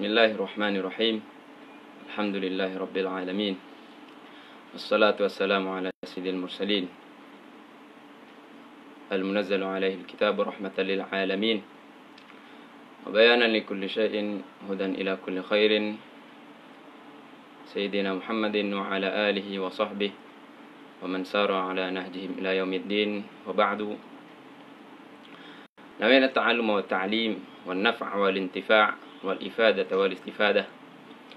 Bismillahirrahmanirrahim. Alhamdulillahi rabbil alamin. Wassalatu wassalamu ala sayyidil mursalin. Al-munazzalu alaihi al-kitab rahmatan lil alamin. Wa bayanan li kulli syai'in hudan ila kulli khairin. Sayyidina Muhammadin wa ala alihi wa sahbihi wa man sara ala nahjihim ila yaumiddin. Wa ba'du. Nawaitu at-ta'allum wa at-ta'lim wan naf' wal intifa' والإفادة والاستفادة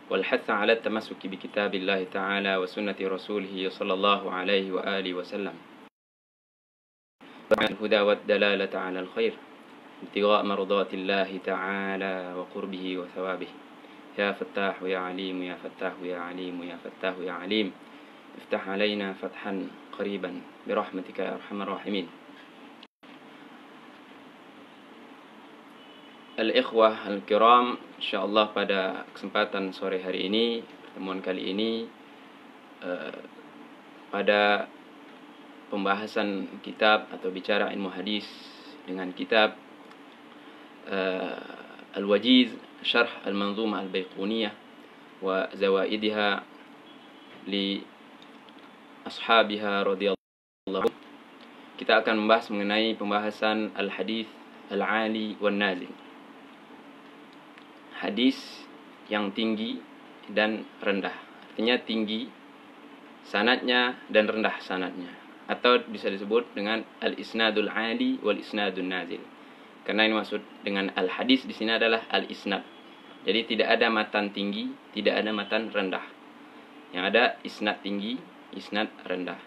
والحث على التمسك بكتاب الله تعالى وسنة رسوله صلى الله عليه وآله وسلم الهدى والدلالة على الخير ابتغاء مرضات الله تعالى وقربه وثوابه يا فتاح يا عليم يا فتاح يا عليم يا فتاح يا عليم افتح علينا فتحا قريبا برحمتك يا أرحم الراحمين. Al-ikhwah al-kiram, insyaallah pada kesempatan sore hari ini, pertemuan kali ini pada pembahasan kitab atau bicara ilmu hadis dengan kitab Al-Wajiz Syarh Al-Manzumah Al-Baiquniyah wa Zawaidiha li ashabiha radhiyallahu. Kita akan membahas mengenai pembahasan al-hadis al-ali wan nazil. Hadis yang tinggi dan rendah. Artinya tinggi sanadnya dan rendah sanadnya. Atau bisa disebut dengan al-isnadul ali wal isnadun nazil. Karena ini maksud dengan al-hadis di sini adalah al-isnad. Jadi tidak ada matan tinggi, tidak ada matan rendah. Yang ada isnad tinggi, isnad rendah.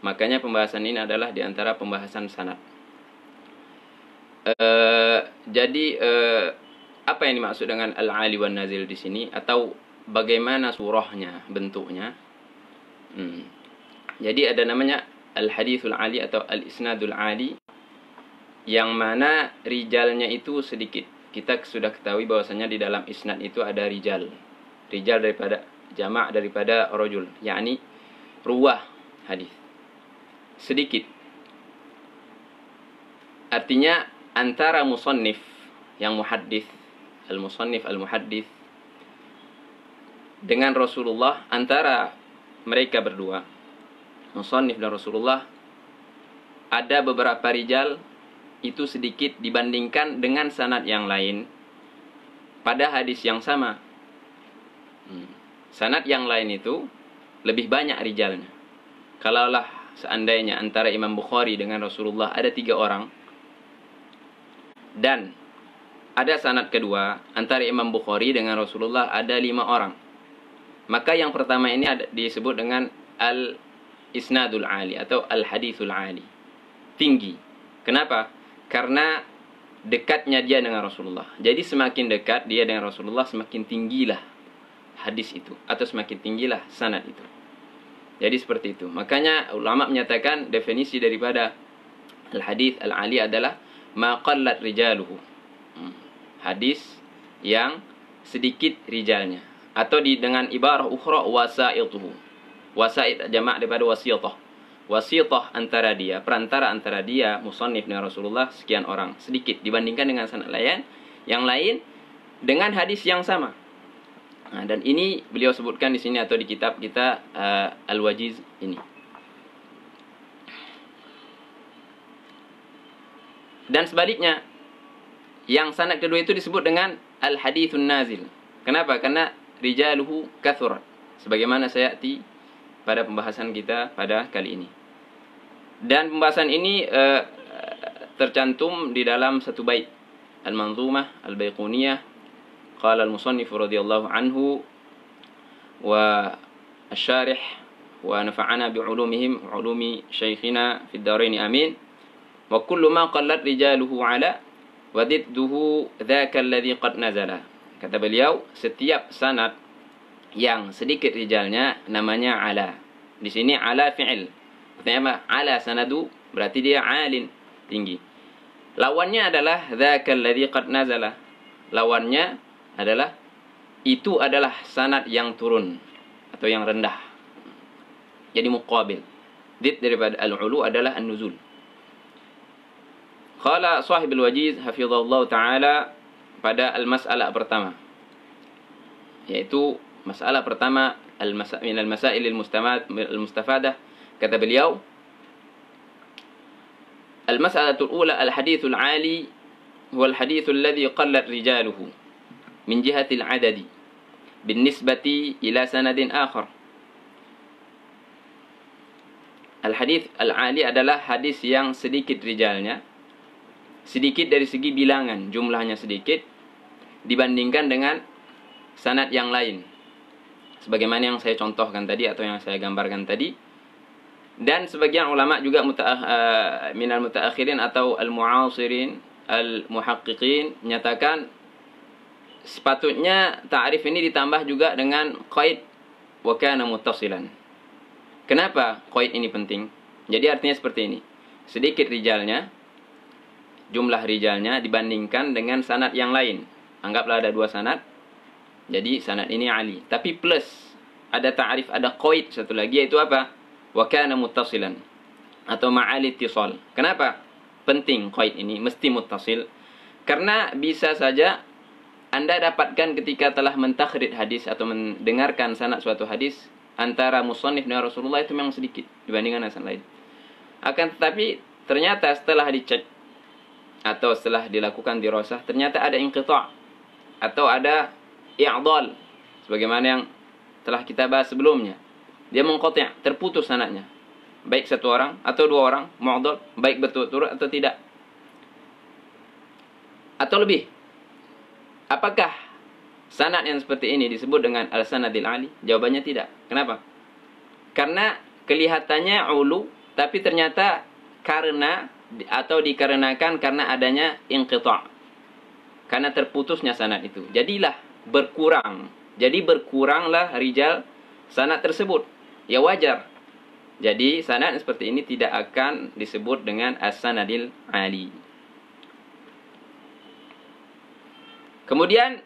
Makanya pembahasan ini adalah di antara pembahasan sanad. Apa yang dimaksud dengan al-ali wan nazil di sini, atau bagaimana surahnya, bentuknya? Jadi ada namanya al-hadithul ali atau al-isnadul ali, yang mana rijalnya itu sedikit. Kita sudah ketahui bahwasanya di dalam isnad itu ada rijal. Rijal daripada jamak daripada rajul, yakni ruwah hadis. Sedikit. Artinya antara musannif yang muhaddits, al-musannif al-muhaddits dengan Rasulullah, antara mereka berdua, musannif dan Rasulullah, ada beberapa rijal itu sedikit dibandingkan dengan sanad yang lain pada hadis yang sama. Sanad yang lain itu lebih banyak rijalnya. Kalaulah seandainya antara Imam Bukhari dengan Rasulullah ada 3 orang, dan ada sanad kedua antara Imam Bukhari dengan Rasulullah ada 5 orang, maka yang pertama ini disebut dengan al-isnadul ali atau al-hadithul ali, tinggi. Kenapa? Karena dekatnya dia dengan Rasulullah. Jadi semakin dekat dia dengan Rasulullah, semakin tinggilah hadis itu, atau semakin tinggilah sanad itu. Jadi seperti itu. Makanya ulama menyatakan definisi daripada al-hadith al-ali adalah ma qallat rijaluhu, hadis yang sedikit rijalnya, atau dengan ibarah ukhra wasaituhu. Wasait jamak daripada wasitah. Wasitah antara dia, perantara antara dia musannif dengan Rasulullah sekian orang, sedikit dibandingkan dengan sanad lain yang lain dengan hadis yang sama. Dan ini beliau sebutkan di sini atau di kitab kita Al-Wajiz ini. Dan sebaliknya, yang sanad kedua itu disebut dengan al-hadithun nazil. Kenapa? Karena rijaluhu kathurat, sebagaimana sayati pada pembahasan kita pada kali ini. Dan pembahasan ini tercantum di dalam satu bait Al-Manzumah Al-Baiquniyah. Qala al-musannif radhiyallahu anhu wa asy-syarih wa nafa'ana bi'ulumihim ulumi syekhina fid dharain amin. Wa kullu ma qallat rijaluhu ala wa didduhu dzaka alladhi qad nazala. Kata beliau, setiap sanad yang sedikit rijalnya namanya ala. Di sini ala fi'il. Artinya apa? Ala sanadu berarti dia alin, tinggi. Lawannya adalah dzaka alladhi qad nazala. Lawannya adalah itu adalah sanad yang turun atau yang rendah. Jadi muqabil. Did daripada al-ulu adalah an-nuzul. Qala sahibul wajiz hafizahullah ta'ala pada al-mas'alah pertama. yaitu masalah pertama min al-masail al-mustafadah, kata beliau, al-mas'alatul ula al-hadithul 'ali huwa al-hadithul ladzi qallat rijaluhu min jihatil 'adadi binisbati ila sanadin akhar. Al-hadith al-'ali adalah hadis yang sedikit rijalnya, sedikit dari segi bilangan, jumlahnya sedikit dibandingkan dengan sanad yang lain, sebagaimana yang saya contohkan tadi atau yang saya gambarkan tadi. Dan sebagian ulama juga minal mutaakhirin atau al-mu'asirin al-muhaqqiqin menyatakan sepatutnya ta'rif ini ditambah juga dengan qaid wa kana muttasilan. Kenapa qaid ini penting? Jadi artinya seperti ini. Sedikit rijalnya, jumlah rijalnya dibandingkan dengan sanad yang lain. Anggaplah ada 2 sanad. Jadi sanad ini Ali, tapi plus ada ta'rif, ada qaid satu lagi, yaitu apa? Wa kana muttasilan atau ma'al ittisal. Kenapa penting qaid ini mesti muttasil? Karena bisa saja Anda dapatkan ketika telah mentakhrij hadis atau mendengarkan sanad suatu hadis, antara musannif dengan Rasulullah itu memang sedikit dibandingkan sanad lain. Akan tetapi ternyata setelah dicek atau setelah dilakukan dirasah, ternyata ada inqita' atau ada i'dal, sebagaimana yang telah kita bahas sebelumnya. Dia mengqati', terputus sanadnya, baik 1 orang atau 2 orang, mu'dal, baik berturut-turut atau tidak, atau lebih. Apakah sanad yang seperti ini disebut dengan al-sanadil 'ali? Jawabannya tidak. Kenapa? Karena kelihatannya ulu, tapi ternyata karena atau dikarenakan karena adanya inqita', karena terputusnya sanad itu, jadilah berkurang. Jadi berkuranglah rijal sanad tersebut. Ya wajar. Jadi sanad seperti ini tidak akan disebut dengan as-sanadil 'ali. Kemudian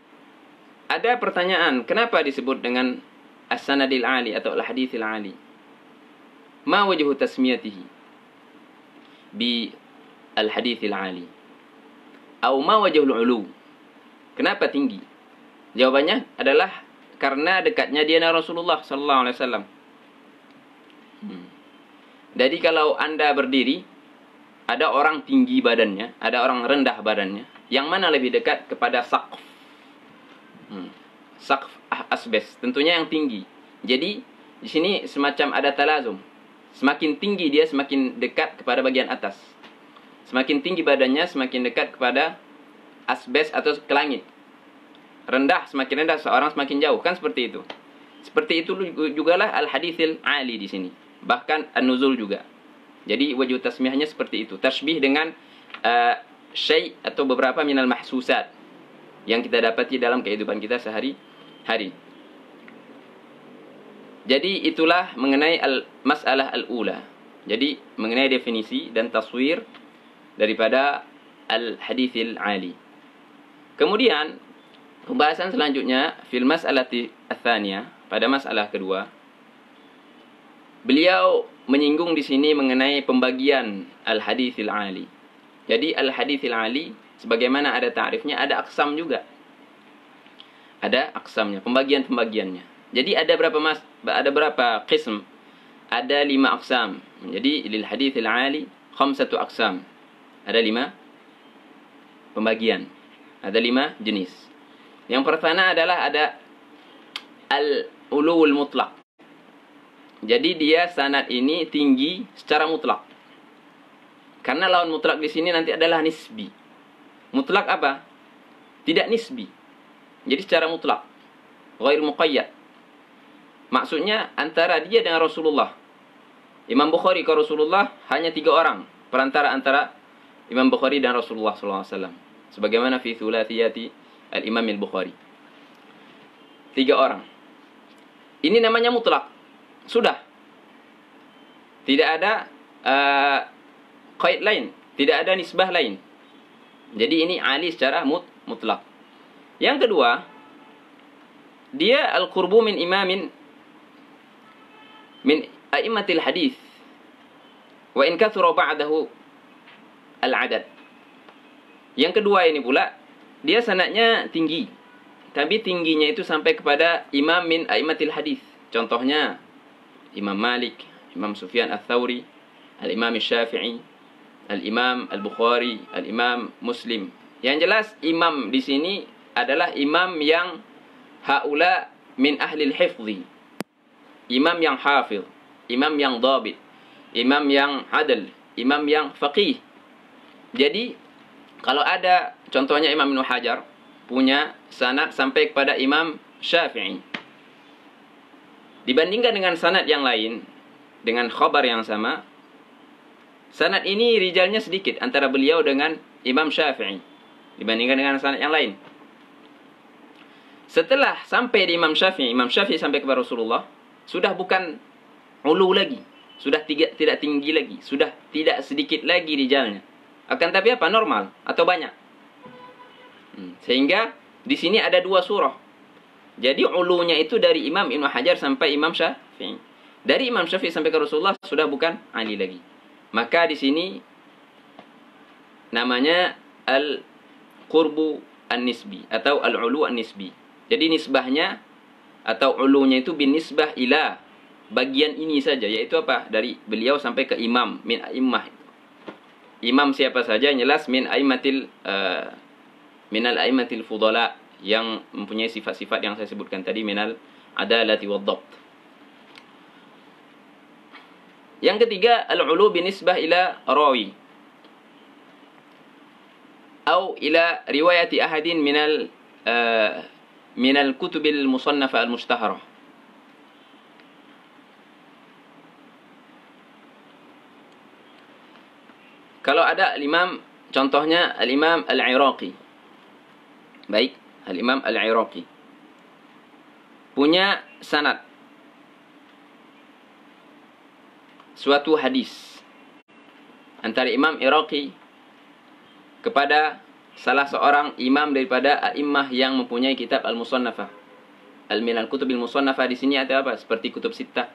ada pertanyaan, kenapa disebut dengan as-sanadil 'ali atau al-haditsil 'ali? Ma wajhu tasmiyatihi bi al-haditsil 'ali? Atau ma wajhul 'ulu? Kenapa tinggi? Jawabannya adalah karena dekatnya dia dengan Rasulullah sallallahu alaihi wasallam. Jadi kalau Anda berdiri, ada orang tinggi badannya, ada orang rendah badannya. Yang mana lebih dekat kepada saqf? Saqf asbes, tentunya yang tinggi. Jadi di sini semacam ada talazum. Semakin tinggi dia, semakin dekat kepada bagian atas. Semakin tinggi badannya, semakin dekat kepada asbes atau ke langit. Rendah, semakin rendah seorang semakin jauh, kan seperti itu. Seperti itu jugalah al-haditsil 'ali di sini. Bahkan an-nuzul juga. Jadi wajh tasmiyahnya seperti itu. Tasbih dengan syai' atau beberapa minal mahsusat yang kita dapati dalam kehidupan kita sehari-hari. Jadi itulah mengenai masalah al-ula. Jadi mengenai definisi dan taswir daripada al-haditsil 'ali. Kemudian pembahasan selanjutnya fil mas'alati ats-tsaniyah, pada masalah kedua, beliau menyinggung di sini mengenai pembagian al-haditsil 'ali. Jadi al-haditsil 'ali sebagaimana ada ta'rifnya, ada aqsam juga. Ada aqsamnya, pembagian-pembagiannya. Jadi ada berapa qism? Ada 5 aqsam. Jadi lil haditsil 'ali 5 aqsam. Ada 5 pembagian. Ada 5 jenis. Yang pertama adalah ada al-uluwul mutlaq. Jadi dia sanad ini tinggi secara mutlak. Karena lawan mutlak di sini nanti adalah nisbi. Mutlak apa? Tidak nisbi. Jadi secara mutlak. Ghair muqayyad. Maksudnya antara dia dengan Rasulullah. Imam Bukhari ke Rasulullah hanya 3 orang. Perantara antara Imam Bukhari dan Rasulullah SAW. Sebagaimana fi thulathiyati al-Imam al-Bukhari. 3 orang. Ini namanya mutlak. Sudah. Tidak ada qaid lain. Tidak ada nisbah lain. Jadi ini ali secara mutlak. Yang kedua, dia al-qurbu min imamin min a'immatil hadis. Wa in kathura ba'dahu al-adad. Yang kedua ini pula, dia sanadnya tinggi. tapi tingginya itu sampai kepada imam min a'immatil hadis. Contohnya Imam Malik, Imam Sufyan Ats-Tsauri, Al-Imam Syafi'i, Al-Imam Al-Bukhari, Al-Imam Muslim. Yang jelas imam di sini adalah imam yang haula min ahlil hifzi. Imam yang hafiz, imam yang dhabit, imam yang adil, imam yang faqih. Jadi kalau ada contohnya Imam Ibnu Hajar punya sanad sampai kepada Imam Syafi'i, dibandingkan dengan sanad yang lain dengan khabar yang sama, sanad ini rijalnya sedikit antara beliau dengan Imam Syafi'i dibandingkan dengan sanad yang lain. Setelah sampai di Imam Syafi'i sampai kepada Rasulullah, sudah bukan ulu lagi, sudah tidak tinggi lagi, sudah tidak sedikit lagi rijalnya. Akan tapi apa? Normal atau banyak. Sehingga di sini ada dua surah. Jadi ulunya itu dari Imam Ibnu Hajar sampai Imam Syafi'i. Dari Imam Syafi'i sampai ke Rasulullah sudah bukan Ali lagi. Maka di sini namanya al-qurbu an-nisbi atau al-ulu an-nisbi. Jadi nisbahnya atau ulunya itu bin nisbah ila bagian ini saja, yaitu apa? Dari beliau sampai ke imam min a'immah. Imam siapa saja jelas min a'immatil minal a'immatil fudala yang mempunyai sifat-sifat yang saya sebutkan tadi, minal adalati wad-dhabt. Yang ketiga, al-ulu binisbah ila rawi atau ila riwayati ahadin minal kutubil musannafa al-mushtaharah. Kalau ada al-imam, contohnya al-imam al-Iraqi. Baik, al-imam al-Iraqi punya sanad suatu hadis antara Imam Iraqi kepada salah seorang imam daripada a'immah yang mempunyai kitab al-musannafah. Al-minal kutubil musannafah di sini ada apa? Seperti kutub sittah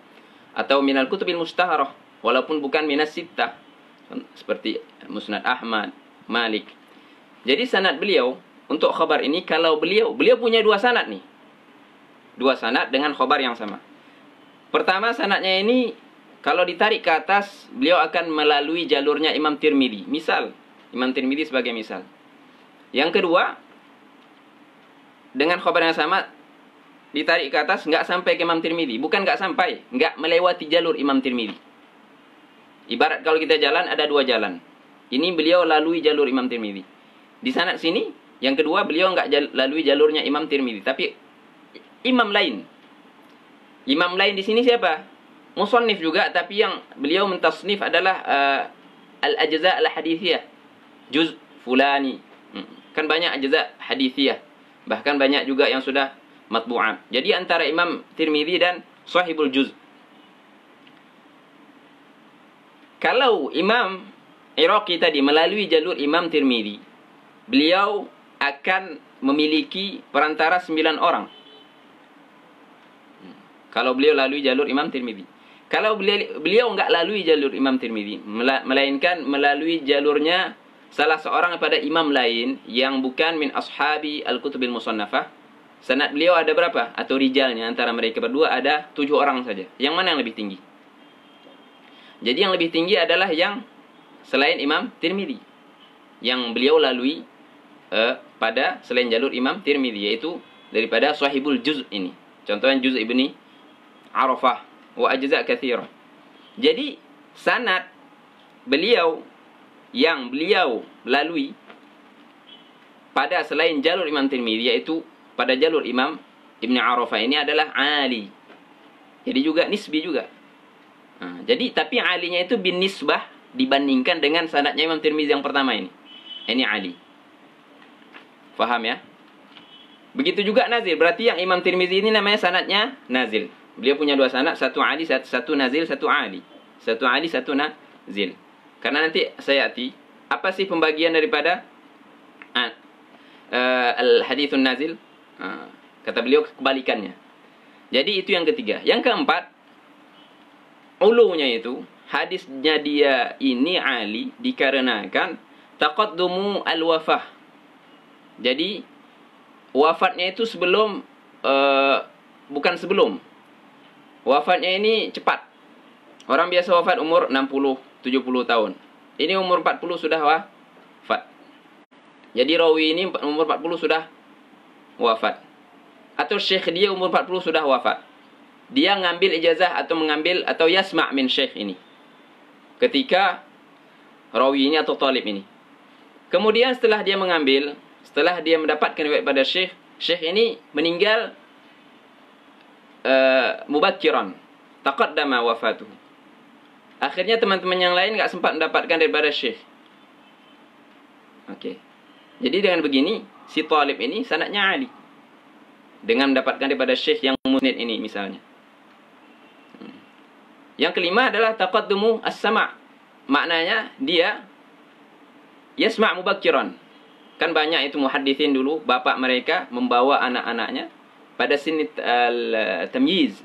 atau minal kutubil mustaharah, walaupun bukan minas sittah, seperti Musnad Ahmad, Malik. Jadi sanad beliau untuk khabar ini, kalau beliau punya dua sanad nih. Dua sanad dengan khabar yang sama. Pertama, sanadnya ini kalau ditarik ke atas, beliau akan melalui jalurnya Imam Tirmidzi. Misal, Imam Tirmidzi sebagai misal. Yang kedua, dengan khabar yang sama ditarik ke atas, nggak sampai ke Imam Tirmidzi. Bukan nggak sampai, nggak melewati jalur Imam Tirmidzi. Ibarat kalau kita jalan, ada dua jalan. Ini beliau lalui jalur Imam Tirmidzi. Di sanad sini, yang kedua beliau nggak lalui jalurnya Imam Tirmidzi, tapi imam lain. Imam lain di sini siapa? Musannif juga, tapi yang beliau mentasnif adalah al-ajza' al-hadithiyah. Juz fulani. Kan banyak ajza' hadithiyah. Bahkan banyak juga yang sudah matbu'ah. Jadi antara Imam Tirmidzi dan sahibul juz. Kalau Imam Iraqi tadi melalui jalur Imam Tirmidzi, beliau akan memiliki perantara 9 orang. Kalau beliau lalui jalur Imam Tirmidzi. Kalau beliau enggak lalui jalur Imam Tirmidzi, melainkan melalui jalurnya salah seorang pada imam lain yang bukan min ashabi al-kutubil musannafah, sanad beliau ada berapa? Atau rijalnya antara mereka berdua ada 7 orang saja. Yang mana yang lebih tinggi? Jadi yang lebih tinggi adalah yang selain Imam Tirmidzi, yang beliau lalui pada selain jalur Imam Tirmidzi, yaitu daripada sahibul juz ini. Contohnya juz ibni Arafah wa ajza' katsirah. Jadi sanad beliau yang beliau lalui pada selain jalur Imam Tirmidzi, yaitu pada jalur Imam Ibn Arafah ini adalah ali. Jadi juga nisbi juga. Jadi tapi alinya itu bin nisbah dibandingkan dengan sanadnya Imam Tirmidzi yang pertama ini. Ini ali. Faham ya? Begitu juga nazil. Berarti yang Imam Tirmidzi ini namanya sanadnya nazil. Beliau punya dua sanad, satu ali, satu nazil, satu ali. Satu ali, satu nazil. Karena nanti saya apa sih pembagian daripada al-hadithun nazil? Kata beliau kebalikannya. Jadi itu yang ketiga. Yang keempat, ulunya itu, hadisnya dia ini ali dikarenakan taqaddumu al-wafah. Jadi wafatnya itu sebelum bukan sebelum. Wafatnya ini cepat. Orang biasa wafat umur 60, 70 tahun. Ini umur 40 sudah wafat. Jadi rawi ini umur 40 sudah wafat. Atau syekh dia umur 40 sudah wafat. Dia ngambil ijazah atau mengambil atau yasma' min syekh ini. Ketika rawi ini atau talib ini. Kemudian setelah dia mengambil, setelah dia mendapatkan riwayat pada syekh, syekh ini meninggal mubakkiran. Taqaddama wafatuhu. Akhirnya teman-teman yang lain enggak sempat mendapatkan daripada syekh. Okey. Jadi dengan begini, si talib ini sanadnya Ali. Dengan mendapatkan daripada syekh yang musnid ini misalnya. Yang kelima adalah taqaddumu as-sama'. Maknanya dia yasma' mubakkiran. Kan banyak itu muhaddithin dulu, bapak mereka membawa anak-anaknya pada sinit al-tamyiz.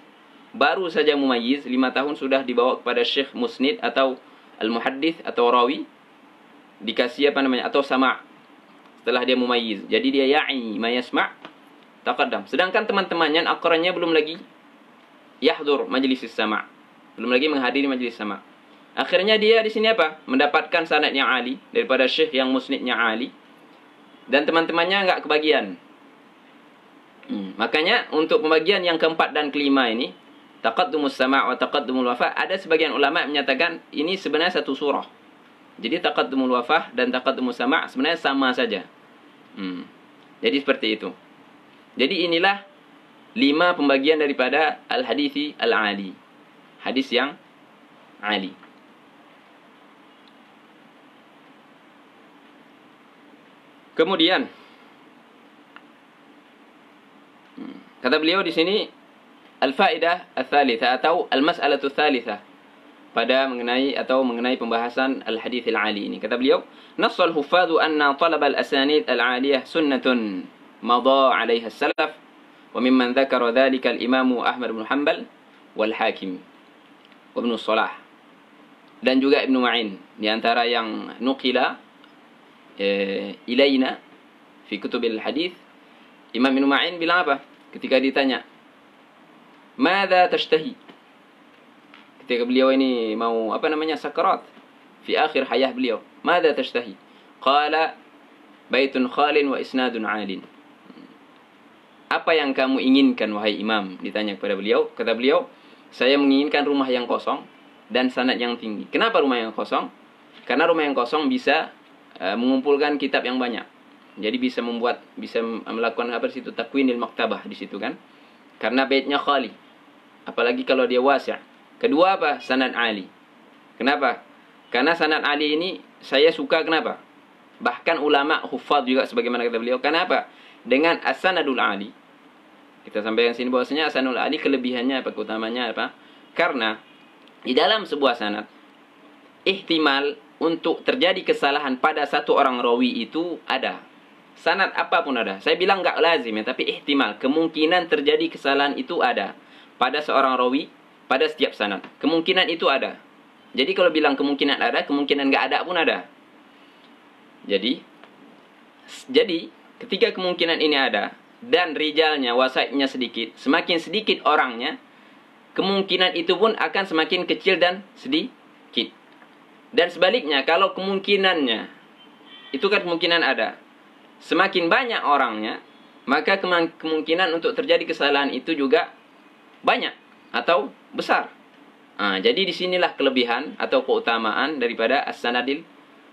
Baru saja mumayyiz, 5 tahun sudah dibawa kepada syekh musnid atau al-muhaddith atau rawi. Dikasih apa namanya? Atau sama' setelah dia mumayyiz. Jadi dia ya'i ma yasma' taqaddam. Sedangkan teman-temannya, aqrannya belum lagi yahdur majlis sama'. Belum lagi menghadiri majlis sama'. Akhirnya dia di sini apa? Mendapatkan sanad yang ali daripada syekh yang musnidnya ali. Dan teman-temannya enggak kebagian. Makanya untuk pembagian yang keempat dan kelima ini, taqaddumus sama' wa taqaddumul wafah, ada sebagian ulama menyatakan ini sebenarnya satu surah. Jadi taqaddumul wafah dan taqaddumus sama' sebenarnya sama saja. Jadi seperti itu. Jadi inilah 5 pembagian daripada al-hadithi al-ali. Hadis yang ali. Kemudian kata beliau di sini al-faidah ats-tsalitsah atau al-mas'alatu ats-tsalitsah pada mengenai pembahasan al-hadits al-ali ini. Kata beliau, nassal huffadhu anna talab al-asanid al-aliyah sunnatun madha 'alayha as-salaf wa mimman dzakara dzalika al-imam Ahmad bin Hanbal wal Hakim wa Ibnu Shalah dan juga Ibnu Ma'in di antara yang nuqila ilaina fi kutubil hadits. Imam Ibnu Ma'in bilang apa ketika ditanya, "Madza tashtahi?" Ketika beliau ini mau sakarat fi akhir hayah beliau, "Madza tashtahi?" Qala, "Baitun khalin wa isnadun 'alin." Apa yang kamu inginkan wahai imam? Ditanya kepada beliau. Kata beliau, saya menginginkan rumah yang kosong dan sanad yang tinggi. Kenapa rumah yang kosong? Karena rumah yang kosong bisa mengumpulkan kitab yang banyak. Jadi bisa melakukan apa di situ, takwinil maktabah di situ kan. Karena baitnya khali. Apalagi kalau dia wasi'. Kedua apa? Sanad ali. Kenapa? Karena sanad ali ini saya suka, kenapa? Bahkan ulama huffaz juga sebagaimana kata beliau. Kenapa? Dengan as-sanadul ali. Kita sampaikan sini bahwasanya as-sanadul ali kelebihannya apa? Keutamanya apa? Karena di dalam sebuah sanad ihtimal untuk terjadi kesalahan pada satu orang rawi itu ada. Sanad apapun ada. Saya bilang enggak lazim ya, tapi ihtimal, kemungkinan terjadi kesalahan itu ada pada seorang rawi pada setiap sanad. Kemungkinan itu ada. Jadi kalau bilang kemungkinan ada, kemungkinan enggak ada pun ada. Jadi ketika kemungkinan ini ada dan rijalnya, wasaitnya sedikit, semakin sedikit orangnya, kemungkinan itu pun akan semakin kecil dan sedikit. Dan sebaliknya, kalau kemungkinannya itu kan kemungkinan ada, semakin banyak orangnya, maka kemungkinan untuk terjadi kesalahan itu juga banyak atau besar. Jadi disinilah kelebihan atau keutamaan daripada as-sanadil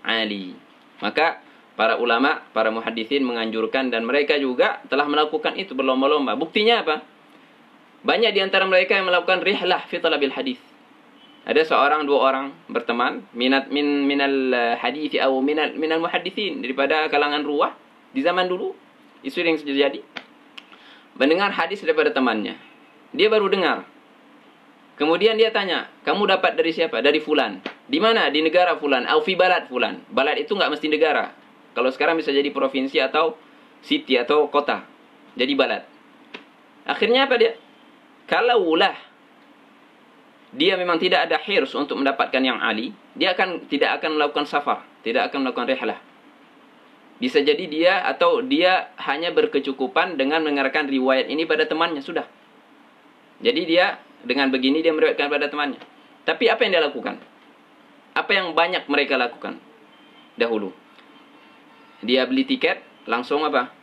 ali. Maka para ulama, para muhaddithin menganjurkan dan mereka juga telah melakukan itu berlomba-lomba. Buktinya apa? Banyak di antara mereka yang melakukan rihlah fi talabil hadis. Ada seorang, dua orang berteman minal hadits atau minal muhaddithin, daripada kalangan ruwah di zaman dulu. Isu yang terjadi. Mendengar hadis daripada temannya. Dia baru dengar. Kemudian dia tanya, "Kamu dapat dari siapa?" "Dari fulan." "Di mana?" "Di negara fulan." "Au fi balad fulan." Balad itu enggak mesti negara. Kalau sekarang bisa jadi provinsi atau city atau kota. Jadi balad. Akhirnya apa dia? Kalaulah dia memang tidak ada hirs untuk mendapatkan yang ali, dia tidak akan melakukan safar, tidak akan melakukan rihlah. Bisa jadi dia atau dia hanya berkecukupan dengan mendengarkan riwayat ini pada temannya, sudah. Jadi dia dengan begini dia meriwayatkan pada temannya. Tapi apa yang dia lakukan? Apa yang banyak mereka lakukan dahulu? Dia beli tiket, langsung apa?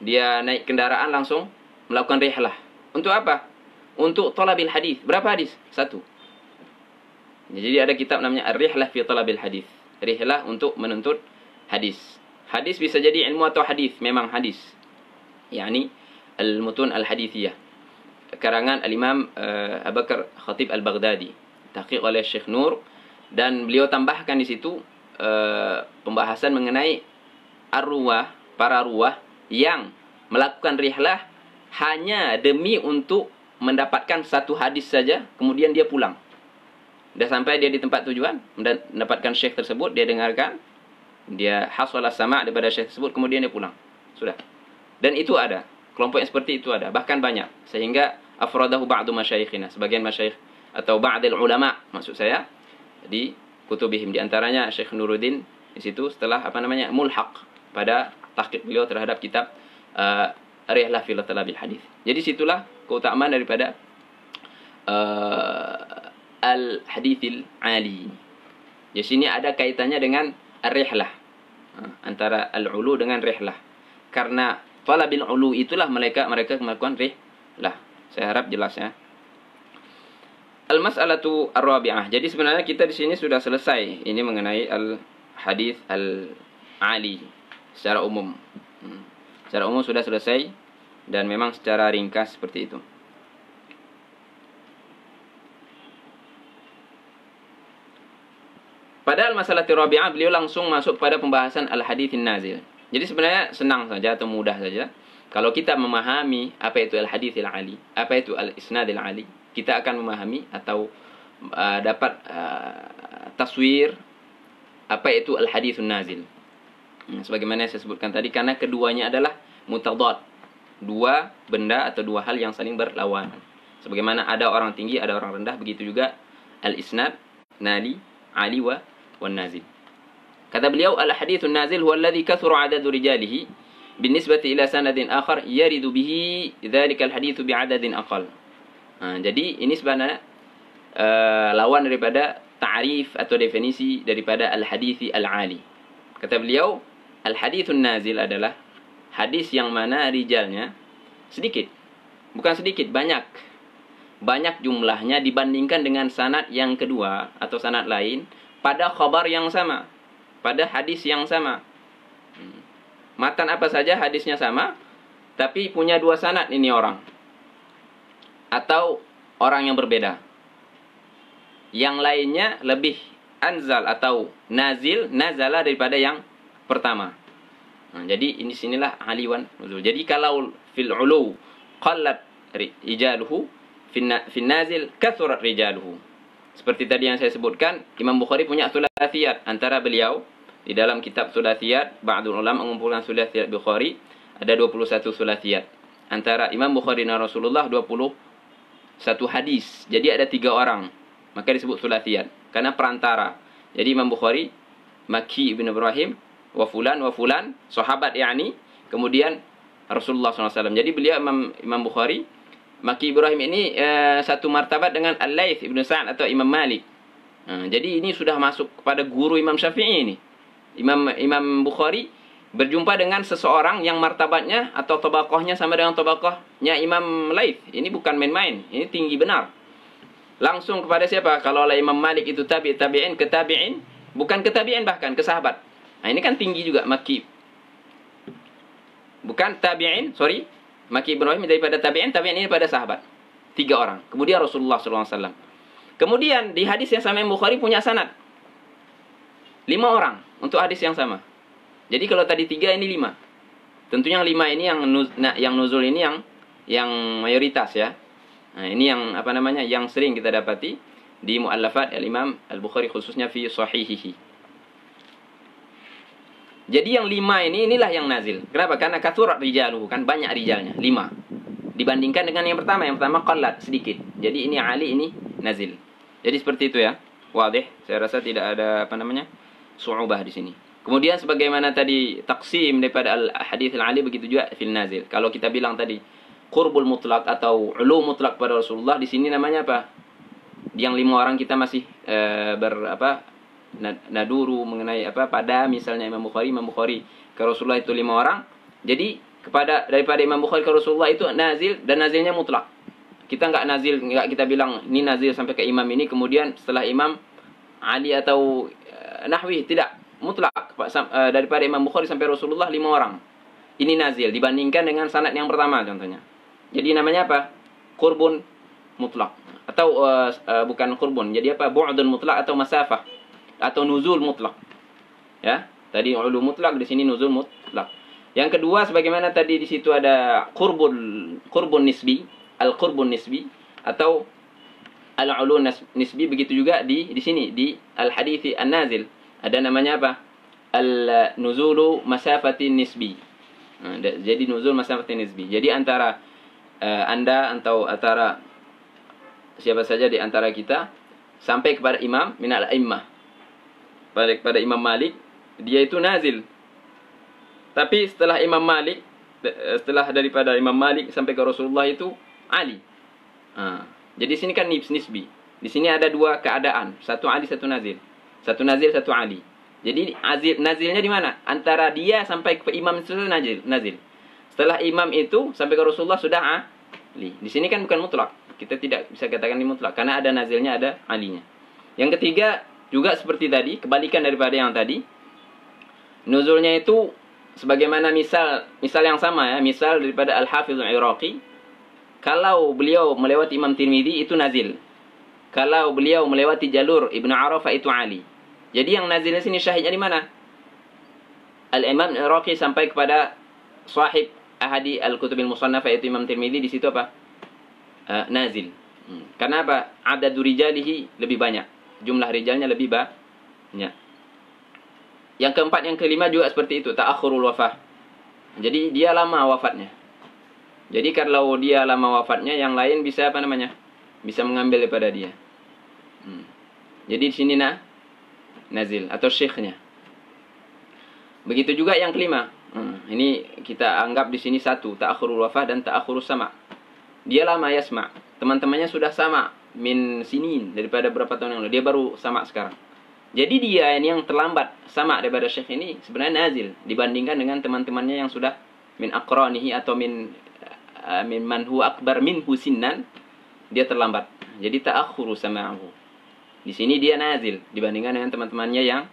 Dia naik kendaraan langsung melakukan rihlah. Untuk apa? Untuk talabil hadis. Berapa hadis? 1. Jadi ada kitab namanya Ar-Rihlah fi Talabil Hadis. Rihlah untuk menuntut hadis. Hadis bisa jadi ilmu atau hadis, memang hadis. Yani al-mutun al-hadithiyah. Karangan al-Imam Abu Bakar Khatib al-Baghdadi. Tahqiq oleh Syekh Nur, dan beliau tambahkan di situ pembahasan mengenai ar-ruwah, para ruwah yang melakukan rihlah hanya demi untuk mendapatkan 1 hadis saja, kemudian dia pulang. Dah sampai dia di tempat tujuan, mendapatkan syekh tersebut, dia dengarkan, dia hasalah sama' daripada syekh tersebut, kemudian dia pulang. Sudah. Dan itu ada. Kelompok yang seperti itu ada. Bahkan banyak. Sehingga afradahu ba'du masyayikhina. Sebagian masyayikh atau ba'dil ulama, maksud saya, di kutubihim. Di antaranya Syekh Nuruddin di situ setelah mulhaq pada tahqiq beliau terhadap kitab Rihlah fi Talabil Hadis. Jadi situlah keutamaan daripada al-hadithil ali. Di sini ada kaitannya dengan ar-rihlah. Antara al-ulu dengan rihlah. Karena talabil ulu itulah mereka melakukan rihlah. Saya harap jelas ya. Al-mas'alatu ar-rabi'ah. Jadi sebenarnya kita di sini sudah selesai ini mengenai al-hadits al-ali secara umum. Secara umum sudah selesai dan memang secara ringkas seperti itu. Padahal masalah rabi'ah beliau langsung masuk pada pembahasan al-haditsin nazil. Jadi sebenarnya senang saja atau mudah saja. Kalau kita memahami apa itu al-haditsil ali, apa itu al-isnadil ali, kita akan memahami atau dapat taswir apa itu al-haditsun nazil. Sebagaimana saya sebutkan tadi, karena keduanya adalah mutadad. 2 benda atau 2 hal yang saling berlawanan. Sebagaimana ada orang tinggi, ada orang rendah, begitu juga al-isnad, nali, ali wan nazil. Kata beliau, al-haditsun nazil huwa alladhi kathura 'adadu rijalihi binisbati ila sanadin akhar yaridu bihi dzalika al-haditsu bi'adadin aqall. Jadi ini sebenarnya lawan daripada ta'rif atau definisi daripada al-hadithi al-ali. Kata beliau, al-haditsun nazil adalah hadis yang mana rijalnya sedikit. Bukan sedikit, banyak. Banyak jumlahnya dibandingkan dengan sanad yang kedua atau sanad lain pada khabar yang sama, pada hadis yang sama. Matan apa saja hadisnya sama, tapi punya 2 sanad ini orang. Atau orang yang berbeda. Yang lainnya lebih anzal atau nazil, nazala daripada yang pertama. Jadi sinilah aliwan nuzul. Jadi kalau fil ulu qallat rijaluhu, fil nazil kathurat rijaluhu. Seperti tadi yang saya sebutkan, Imam Bukhari punya thulathiyat. Antara beliau di dalam kitab thulathiyat, ba'dul ulama mengumpulkan thulathiyat Bukhari, ada 21 thulathiyat. Antara Imam Bukhari dan Rasulullah 21 hadis. Jadi ada 3 orang. Maka disebut thulathiyat karena perantara. Jadi Imam Bukhari, Maki ibn Ibrahim, wa fulan, sahabat yakni, kemudian Rasulullah SAW. Jadi beliau Imam Bukhari, Maki Ibrahim ini satu martabat dengan Al-Laits ibn Sa'ad atau Imam Malik. Jadi ini sudah masuk kepada guru Imam Syafi'i ini. Imam Bukhari berjumpa dengan seseorang yang martabatnya atau tabaqahnya sama dengan tabaqahnya Imam Laits. Ini bukan main-main, ini tinggi benar. Langsung kepada siapa? Kalau oleh Imam Malik itu tabi'in ke tabi'in, bukan ke tabi'in bahkan ke sahabat. Ini kan tinggi juga Maki. Bukan tabi'in, sorry. Maki Ibrahim daripada tabi'in ini pada sahabat. 3 orang. Kemudian Rasulullah SAW. Kemudian di hadis yang sama Imam Bukhari punya sanad. 5 orang untuk hadis yang sama. Jadi kalau tadi 3 ini 5. Tentu yang 5 ini yang nuzul ini yang mayoritas ya. Nah, ini yang yang sering kita dapati di muallafat al-Imam Al-Bukhari khususnya fi sahihihi. Jadi yang 5 inilah yang nazil. Kenapa? Karena kathurat rijaluhu, kan banyak rijalnya, 5. Dibandingkan dengan yang pertama qallat sedikit. Jadi ini ali, ini nazil. Jadi seperti itu ya. Wadih, saya rasa tidak ada su'ubah di sini. Kemudian sebagaimana tadi taksim daripada al-hadits al-ali, begitu juga fil nazil. Kalau kita bilang tadi qurbul mutlak atau ulu mutlak pada Rasulullah, di sini namanya apa? Yang 5 orang kita masih naduru mengenai pada misalnya Imam Bukhari ke Rasulullah itu 5 orang. Jadi daripada Imam Bukhari ke Rasulullah itu nazil, dan nazilnya mutlak. Kita nggak kita bilang ini nazil sampai ke imam ini, kemudian setelah imam Ali atau nahwi, tidak, mutlak daripada Imam Bukhari sampai Rasulullah 5 orang. Ini nazil dibandingkan dengan sanad yang pertama contohnya. Jadi namanya apa? Qurbun mutlak atau bukan qurbun. Jadi apa? Bu'dun mutlak atau masafah atau nuzul mutlak. Ya, tadi ulu mutlak, di sini nuzul mutlak. Yang kedua, sebagaimana tadi di situ ada qurbun nisbi, al-qurbun nisbi atau al-ulu nisbi, begitu juga di sini di al-hadithi an-nazil ada namanya apa? Al-nuzulu masafati nisbi. Jadi nuzul masafati nisbi. Jadi antara Anda atau antara siapa saja di antara kita sampai kepada imam minal a'immah, pada Imam Malik, dia itu nazil. Tapi setelah daripada Imam Malik sampai ke Rasulullah itu Ali. Jadi sini kan nisbi. Di sini ada 2 keadaan, satu Ali, satu nazil. Satu nazil, satu Ali. Jadi nazilnya di mana? Antara dia sampai ke imam itu nazil. Setelah imam itu sampai ke Rasulullah sudah Ali. Di sini kan bukan mutlak. Kita tidak bisa katakan ini mutlak karena ada nazilnya, ada alinya. Yang ketiga juga seperti tadi, kebalikan daripada yang tadi. Nuzulnya itu sebagaimana misal yang sama ya, misal daripada Al-Hafiz Al-Iraqi, kalau beliau melewati Imam Tirmidzi itu nazil. Kalau beliau melewati jalur Ibnu Arafah itu Ali. Jadi yang nazilnya sini syahidnya di mana? Al-Imam Al-Iraqi sampai kepada sahib ahadi al-kutubil musannafah yaitu Imam Tirmidzi, di situ apa? Nazil. Karena apa? Adadu rijalihi lebih banyak. Jumlah rijalnya lebih banyak. Yang keempat, yang kelima juga seperti itu, ta'akhurul wafah. Jadi dia lama wafatnya. Jadi kalau dia lama wafatnya, yang lain bisa bisa mengambil daripada dia. Jadi di sini nazil atau syekhnya. Begitu juga yang kelima. Ini kita anggap di sini satu, ta'akhurul wafah dan ta'akhurus sama'. Dia lama yasma'. Teman-temannya sudah sama min sinin, daripada berapa tahun yang lalu. Dia baru sama sekarang. Jadi dia ini yang terlambat sama daripada syekh ini sebenarnya nazil dibandingkan dengan teman-temannya yang sudah min aqranihi atau min man huwa akbar minhu sinnan, dia terlambat. Jadi ta'akhuru sama'ahu. Di sini dia nazil dibandingkan dengan teman-temannya yang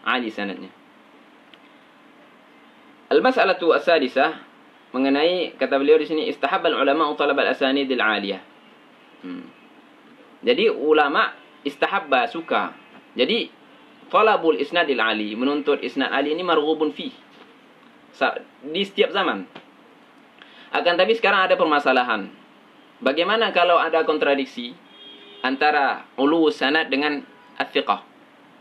Ali sanadnya. Al-mas'alatu as-sadisah, mengenai kata beliau di sini istahabbal ulama talab al-asanidil 'aliyah. Jadi ulama istahabba, suka. Jadi talabul isnadil ali, menuntut isnad ali ini marghubun fi di setiap zaman. Akan tapi sekarang ada permasalahan. Bagaimana kalau ada kontradiksi antara ulu sanad dengan at-thiqah?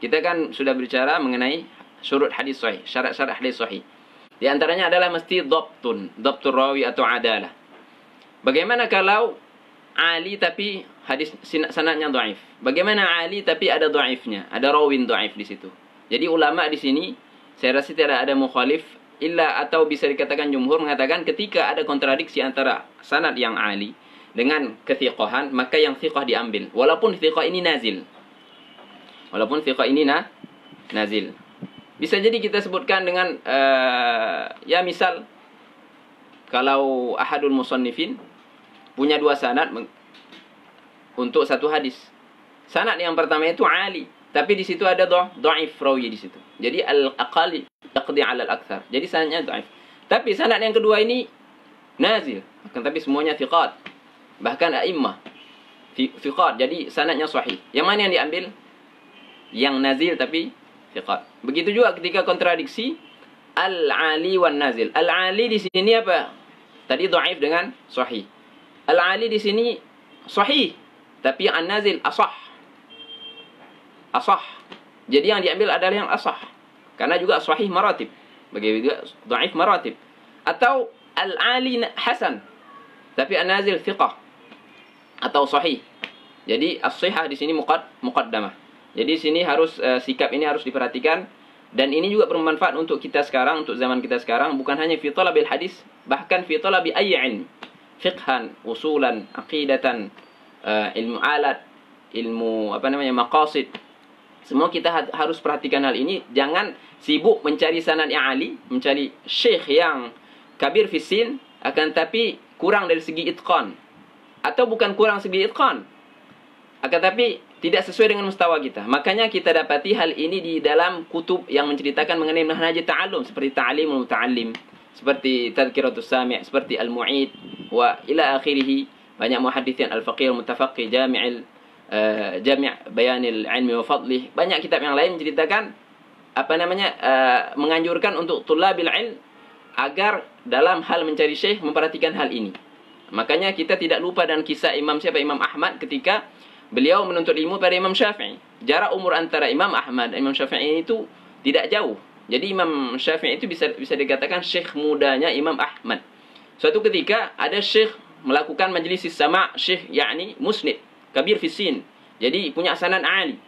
Kita kan sudah berbicara mengenai syurut hadis sahih, syarat-syarat hadis sahih. Di antaranya adalah mesti dhabtur rawi atau adalah. Bagaimana kalau ali tapi hadis sanadnya dhaif? Bagaimana ali tapi ada dhaifnya, ada rawin dhaif di situ? Jadi ulama di sini saya rasa tidak ada mukhalif illa, atau bisa dikatakan jumhur mengatakan ketika ada kontradiksi antara sanad yang ali dengan kethiqahan, maka yang thiqah diambil walaupun thiqah ini nazil. Walaupun thiqah ini nazil. Bisa jadi kita sebutkan dengan ya misal kalau ahadul musannifin punya 2 sanad untuk satu hadis. Sanad yang pertama itu ali, tapi di situ ada dhaif rawi di situ. Jadi al-aqali yaqdi 'ala al-aktsar. Jadi sanadnya dhaif. Tapi sanad yang kedua ini nazil, akan tapi semuanya thiqat. Bahkan a'immah thiqat. Jadi sanadnya sahih. Yang mana yang diambil? Yang nazil tapi thiqat. Begitu juga ketika kontradiksi al-ali wan nazil. Al-ali di sini apa? Tadi dhaif dengan sahih. Al-ali di sini sahih, tapi yang an-nazil asah. Jadi yang diambil adalah yang asah. Karena juga sahih maratib. Begitu juga dhaif maratib. Atau al-ali hasan, tapi an-nazil thiqah atau sahih. Jadi as-sihah di sini muqaddamah. Jadi sini harus sikap ini harus diperhatikan, dan ini juga bermanfaat untuk kita sekarang, untuk zaman kita sekarang, bukan hanya fi talabil hadis, bahkan fi talabi ayyi ilm, fiqhan, usulan, aqidatan, ilmu alat, ilmu maqasid. Semua kita harus perhatikan hal ini. Jangan sibuk mencari sanad yang ali, mencari syekh yang kabir fi sin, akan tapi kurang dari segi itqan, atau bukan kurang segi itqan, akan tapi tidak sesuai dengan mustawa kita. Makanya kita dapati hal ini di dalam kutub yang menceritakan mengenai manhaj ta'allum, seperti Ta'limul Muta'allim, seperti Tadhkiratus Sami', seperti Al-Mu'id, wa ila akhirih. Banyak muhadditsin Al-Faqih Al-Mutafaqih, Jami' Bayanil Ilmi wa Fadlih. Banyak kitab yang lain menceritakan menganjurkan untuk tulabil ilm agar dalam hal mencari syekh memperhatikan hal ini. Makanya kita tidak lupa dengan kisah Imam Ahmad ketika beliau menuntut ilmu pada Imam Syafi'i. Jarak umur antara Imam Ahmad dan Imam Syafi'i itu tidak jauh. Jadi Imam Syafi'i itu bisa dikatakan syekh mudanya Imam Ahmad. Suatu ketika ada syekh melakukan majlis sama', syekh yakni musnid, kabir fi sin. Jadi punya sanad ali.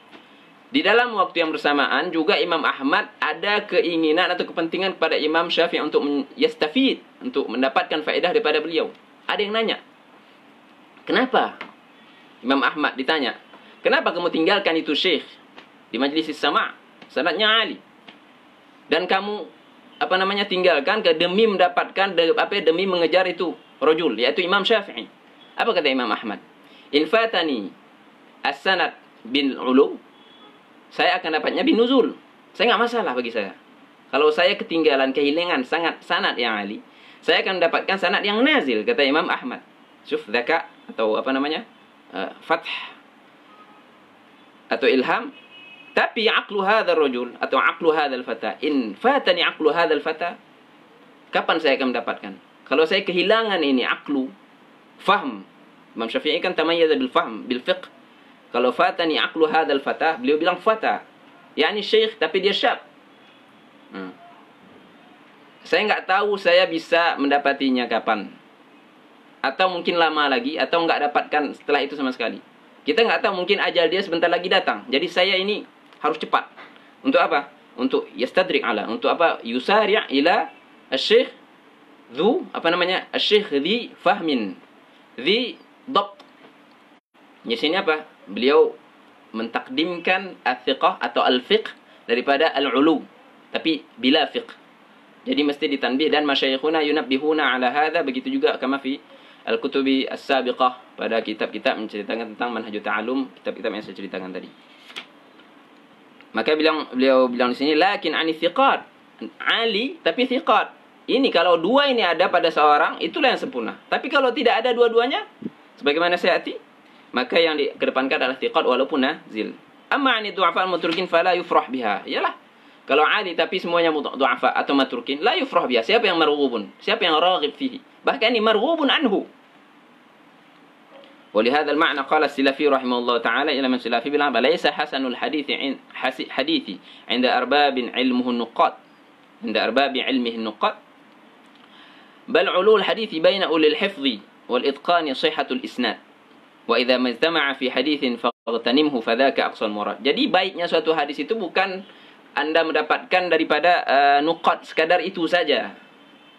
Di dalam waktu yang bersamaan juga Imam Ahmad ada keinginan atau kepentingan kepada Imam Syafi'i untuk yastafid, untuk mendapatkan faedah daripada beliau. Ada yang nanya, kenapa? Imam Ahmad ditanya, kenapa kamu tinggalkan itu syekh di majlis sama', sanadnya ali, dan kamu tinggalkan demi mendapatkan demi mengejar itu rajul, yaitu Imam Syafi'i. Apa kata Imam Ahmad? In fatani as-sanad bil ulu, saya akan dapatnya bin nuzul. Saya enggak masalah bagi saya. Kalau saya kehilangan sanad yang ali, saya akan mendapatkan sanad yang nazil, kata Imam Ahmad. Syuf dzaka atau fath atau ilham. Tapi aqlu hadzal rajul atau aqlu hadzal fata, in fatani aqlu hadzal fata, kapan saya akan mendapatkan? Kalau saya kehilangan ini aqlu, faham. Imam Syafi'i kan tamayyaza bil fahm, bil fiqh. Kalau fatani aqlu hadzal fata, beliau bilang fata, yakni syekh tapi dia syab. Saya enggak tahu saya bisa mendapatinya kapan. Atau mungkin lama lagi, atau enggak dapatkan setelah itu sama sekali. Kita enggak tahu, mungkin ajal dia sebentar lagi datang. Jadi saya ini harus cepat. Untuk apa? Untuk yastadrik ala, untuk yusari' ila asy-syekh asy-syekh dhi fahmin, dhi dhabt. Di sini beliau mentakdimkan al-thiqah atau al-fiqh daripada al-ulu, tapi bila fiqh. Jadi mesti ditanbih, dan masyayikhuna yunabbihuna ala hadza, begitu juga kama fi al-kutubi as-sabiqah, pada kitab-kitab menceritakan tentang manhajut ta'allum, kitab-kitab yang saya ceritakan tadi. Maka beliau bilang di sini, lakin ani thiqat, ali tapi thiqat. Ini kalau dua ini ada pada seorang, itulah yang sempurna. Tapi kalau tidak ada dua-duanya, sebagaimana sayati, maka yang dikedepankan adalah thiqat walaupun nazil. Amma ani du'afa al-matrukin fala yufrah biha. Iyalah, kalau ali tapi semuanya du'afa atau matrukin, la yufrah biha. Siapa yang marghubun? Siapa yang raghib fihi? Bahkan ini marghubun anhu. ولهذا المعنى قال السلفي رحمه الله تعالى إلى من السلفي bilang ليس حسن الحديث عند أرباب علمه النقاد بل علو الحديث بين أولي الحفظ والإتقان صحة الإسناد وإذا ما اجتمع في حديث فاغتنمه فذاك أقصى المراد. Jadi baiknya suatu hadis itu bukan Anda mendapatkan daripada nuqad sekadar itu saja.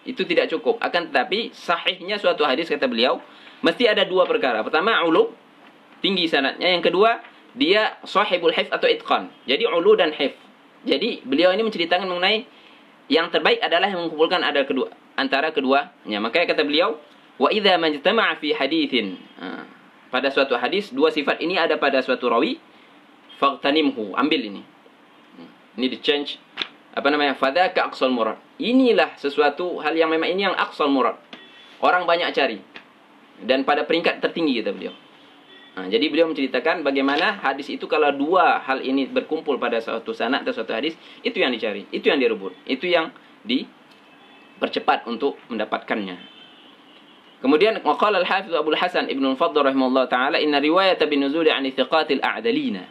Itu tidak cukup. Akan tetapi sahihnya suatu hadis, kata beliau, mesti ada dua perkara. Pertama, ulu, tinggi sanadnya. Yang kedua, dia sahibul hifz atau itqan. Jadi ulu dan hifz. Jadi beliau ini menceritakan mengenai yang terbaik adalah yang mengumpulkan antara keduanya. Makanya kata beliau, wa idza majtama'a fi haditsin. Pada suatu hadis dua sifat ini ada pada suatu rawi, faghtanimhu, ambil ini. Ini di change fadzaka aqsal murad. Inilah sesuatu hal yang memang ini yang aqsal murad. Orang banyak cari. Dan pada peringkat tertinggi, kata beliau. Jadi beliau menceritakan bagaimana hadis itu kalau dua hal ini berkumpul pada suatu sanad atau suatu hadis, itu yang dicari, itu yang direbut, itu yang dipercepat untuk mendapatkannya. Kemudian qala al-Hafiz Abu al-Hasan Ibn al-Faddal rahimahullah taala, inna riwayat bin nuzul 'an thiqatil a'dalina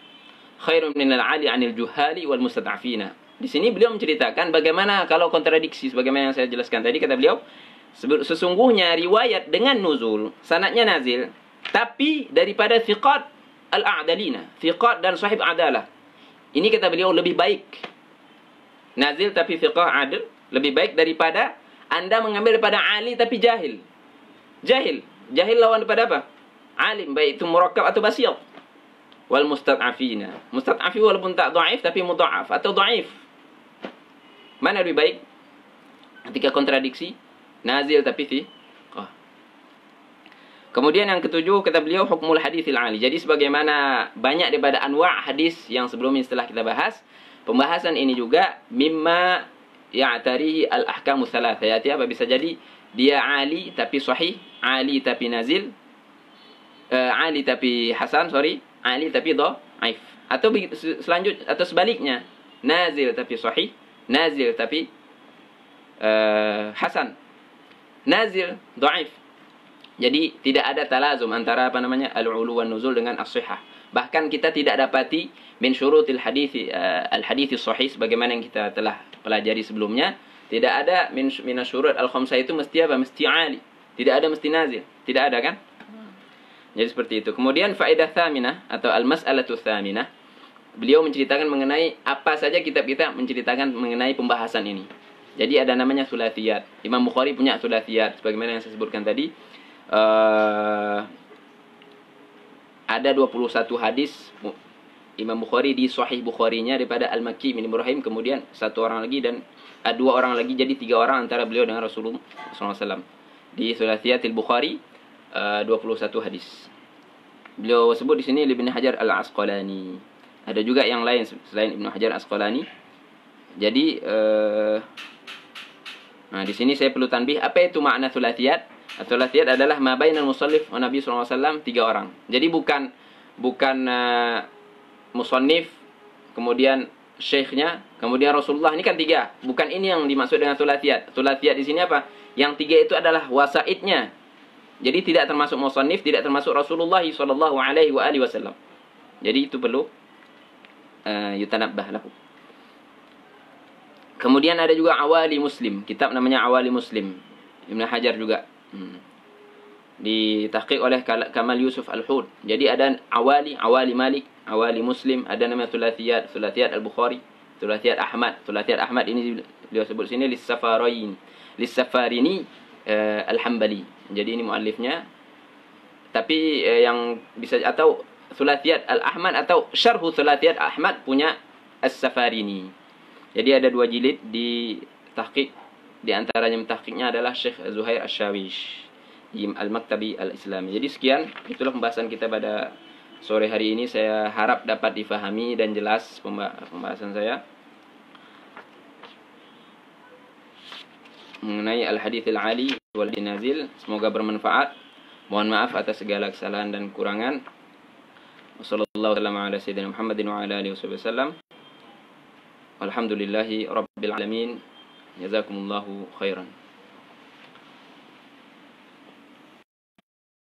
khairun min al-'ali 'anil juhali wal mustad'afina. Di sini beliau menceritakan bagaimana kalau kontradiksi sebagaimana yang saya jelaskan tadi, kata beliau, sesungguhnya riwayat dengan nuzul, sanadnya nazil, tapi daripada thiqat al-a'dalina, thiqat dan sahib adalah, Ini kata beliau lebih baik. Nazil tapi thiqah adil lebih baik daripada Anda mengambil daripada ali tapi jahil. Jahil lawan daripada apa? Alim, baik itu murakkab atau basit. Wal mustad'afina. Mustad'afi walaupun tak dhaif tapi mudha'af atau dhaif. Mana lebih baik? Ketika kontradiksi, nazil tapi thiqah. Kemudian yang ketujuh kata beliau hukmul haditsil ali. Jadi sebagaimana banyak daripada anwa' hadis yang sebelumnya setelah kita bahas, pembahasan ini juga mimma ya'tarihi al-ahkamu tsalatsa. Yaitu apa? Bisa jadi dia ali tapi sahih, ali tapi nazil, ali tapi hasan, ali tapi dhaif. Atau selanjutnya atau sebaliknya, nazil tapi sahih, nazil tapi hasan, nazil dhaif. Jadi tidak ada talazum antara al-ulu wan nuzul dengan as-sihah. Bahkan kita tidak dapati min syurutil al-hadits sahih sebagaimana yang kita telah pelajari sebelumnya, tidak ada min syurut al-khamsah itu mesti apa? Mesti ali. Tidak ada mesti nazil. Tidak ada kan? Jadi seperti itu. Kemudian faedah tsaminah atau al-mas'alatu tsaminah, beliau menceritakan mengenai apa saja kitab-kitab menceritakan mengenai pembahasan ini. Jadi ada namanya thulathiyat. Imam Bukhari punya thulathiyat sebagaimana yang saya sebutkan tadi. Ada 21 hadis Imam Bukhari di Sahih Bukharinya daripada Al-Makki bin Ibrahim, kemudian satu orang lagi dan dua orang lagi, jadi 3 orang antara beliau dengan Rasulullah SAW. Di Thulatsiyatil Bukhari 21 hadis. Beliau sebut di sini Ibnu Hajar Al-Asqalani. Ada juga yang lain selain Ibnu Hajar Al-Asqalani. Jadi di sini saya perlu tanbih apa itu makna thulathiyat. Thulathiyat adalah ma bainal musannif wa Nabi sallallahu alaihi wasallam, 3 orang. Jadi bukan musannif, kemudian syekhnya, kemudian Rasulullah. Ini kan 3. Bukan ini yang dimaksud dengan thulathiyat. Thulathiyat di sini apa? Yang 3 itu adalah wasaidnya. Jadi tidak termasuk musannif, tidak termasuk Rasulullah sallallahu alaihi wasallam. Jadi itu perlu yutanabbah lahu. Kemudian ada juga Awali Muslim. Kitab namanya Awali Muslim. Ibnu Hajar juga. Ditahqiq oleh Kamal Yusuf Al-Hud. Jadi ada Awali Malik, Awali Muslim, ada namanya Thulathiyat Al-Bukhari, Thulathiyat Ahmad. Thulathiyat Ahmad ini beliau sebut sini Lis-Safarini Al-Hambali. Jadi ini muallifnya. Tapi yang bisa atau Thulathiyat Al-Ahmad atau Syarhu Thulathiyat Ahmad punya As-Safarini. Jadi ada 2 jilid di tahqiq. Di antaranya mentahqiqnya adalah Syekh Zuhair Asy-Syawish di Al-Maktabi Al-Islami. Jadi sekian, itulah pembahasan kita pada sore hari ini. Saya harap dapat difahami dan jelas pembahasan saya mengenai Al-Haditsil Ali wal Nazil. Semoga bermanfaat. Mohon maaf atas segala kesalahan dan kekurangan. Wassallallahu ala sayyidina Muhammadin wa ala alihi wasallam. Alhamdulillahi rabbil alamin. Jazakumullahu khairan.